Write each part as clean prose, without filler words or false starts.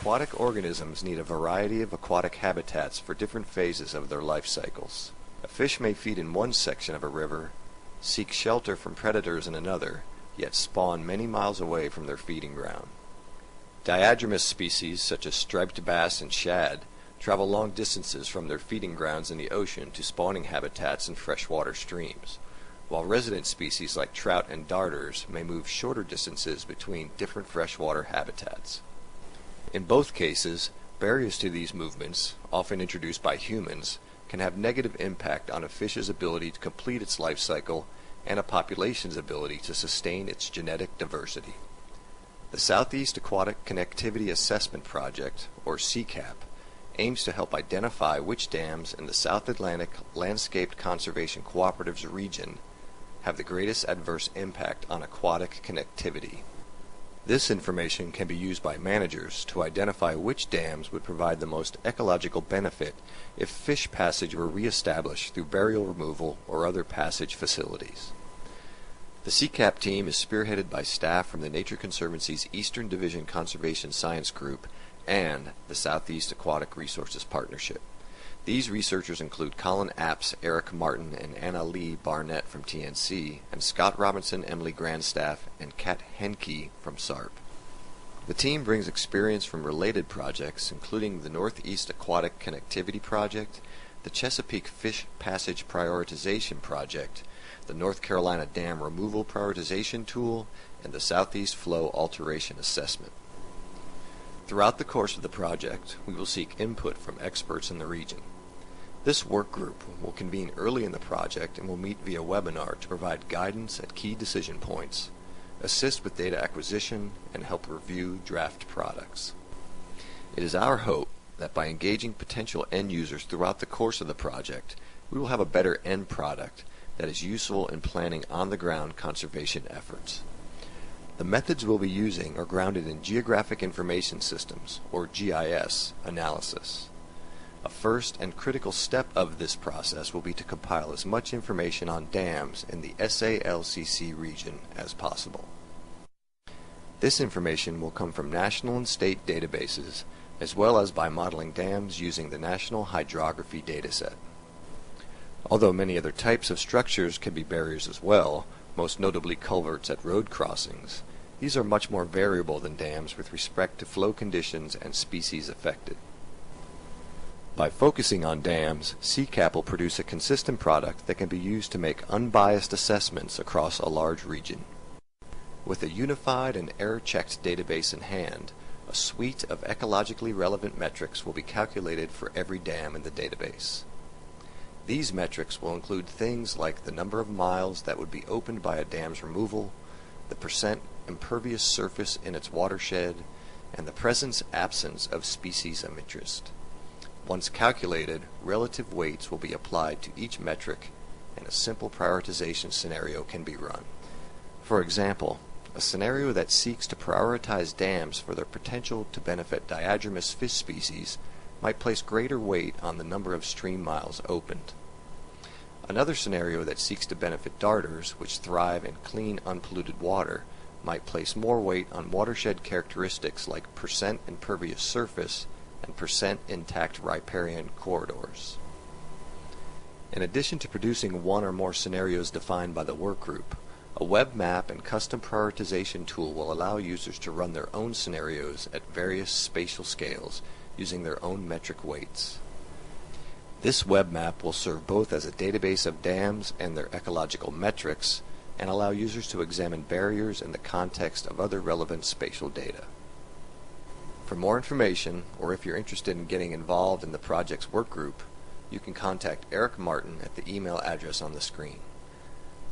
Aquatic organisms need a variety of aquatic habitats for different phases of their life cycles. A fish may feed in one section of a river, seek shelter from predators in another, yet spawn many miles away from their feeding ground. Diadromous species such as striped bass and shad travel long distances from their feeding grounds in the ocean to spawning habitats in freshwater streams, while resident species like trout and darters may move shorter distances between different freshwater habitats. In both cases, barriers to these movements, often introduced by humans, can have negative impact on a fish's ability to complete its life cycle and a population's ability to sustain its genetic diversity. The Southeast Aquatic Connectivity Assessment Project, or SEACAP, aims to help identify which dams in the South Atlantic Landscaped Conservation Cooperative's region have the greatest adverse impact on aquatic connectivity. This information can be used by managers to identify which dams would provide the most ecological benefit if fish passage were reestablished through burial removal or other passage facilities. The SEACAP team is spearheaded by staff from the Nature Conservancy's Eastern Division Conservation Science Group and the Southeast Aquatic Resources Partnership. These researchers include Colin Apps, Eric Martin, and Anna Lee Barnett from TNC, and Scott Robinson, Emily Grandstaff, and Kat Henke from SARP. The team brings experience from related projects, including the Northeast Aquatic Connectivity Project, the Chesapeake Fish Passage Prioritization Project, the North Carolina Dam Removal Prioritization Tool, and the Southeast Flow Alteration Assessment. Throughout the course of the project, we will seek input from experts in the region. This work group will convene early in the project and will meet via webinar to provide guidance at key decision points, assist with data acquisition, and help review draft products. It is our hope that by engaging potential end users throughout the course of the project, we will have a better end product that is useful in planning on-the-ground conservation efforts. The methods we'll be using are grounded in Geographic Information Systems, or GIS, analysis. A first and critical step of this process will be to compile as much information on dams in the SALCC region as possible. This information will come from national and state databases, as well as by modeling dams using the National Hydrography Dataset. Although many other types of structures can be barriers as well, most notably culverts at road crossings, these are much more variable than dams with respect to flow conditions and species affected. By focusing on dams, SEACAP will produce a consistent product that can be used to make unbiased assessments across a large region. With a unified and error-checked database in hand, a suite of ecologically relevant metrics will be calculated for every dam in the database. These metrics will include things like the number of miles that would be opened by a dam's removal, the percent impervious surface in its watershed, and the presence-absence of species of interest. Once calculated, relative weights will be applied to each metric, and a simple prioritization scenario can be run. For example, a scenario that seeks to prioritize dams for their potential to benefit diadromous fish species might place greater weight on the number of stream miles opened. Another scenario that seeks to benefit darters, which thrive in clean, unpolluted water, might place more weight on watershed characteristics like percent impervious surface and percent intact riparian corridors. In addition to producing one or more scenarios defined by the workgroup, a web map and custom prioritization tool will allow users to run their own scenarios at various spatial scales using their own metric weights. This web map will serve both as a database of dams and their ecological metrics and allow users to examine barriers in the context of other relevant spatial data. For more information, or if you're interested in getting involved in the project's workgroup, you can contact Eric Martin at the email address on the screen.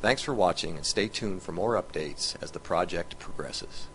Thanks for watching, and stay tuned for more updates as the project progresses.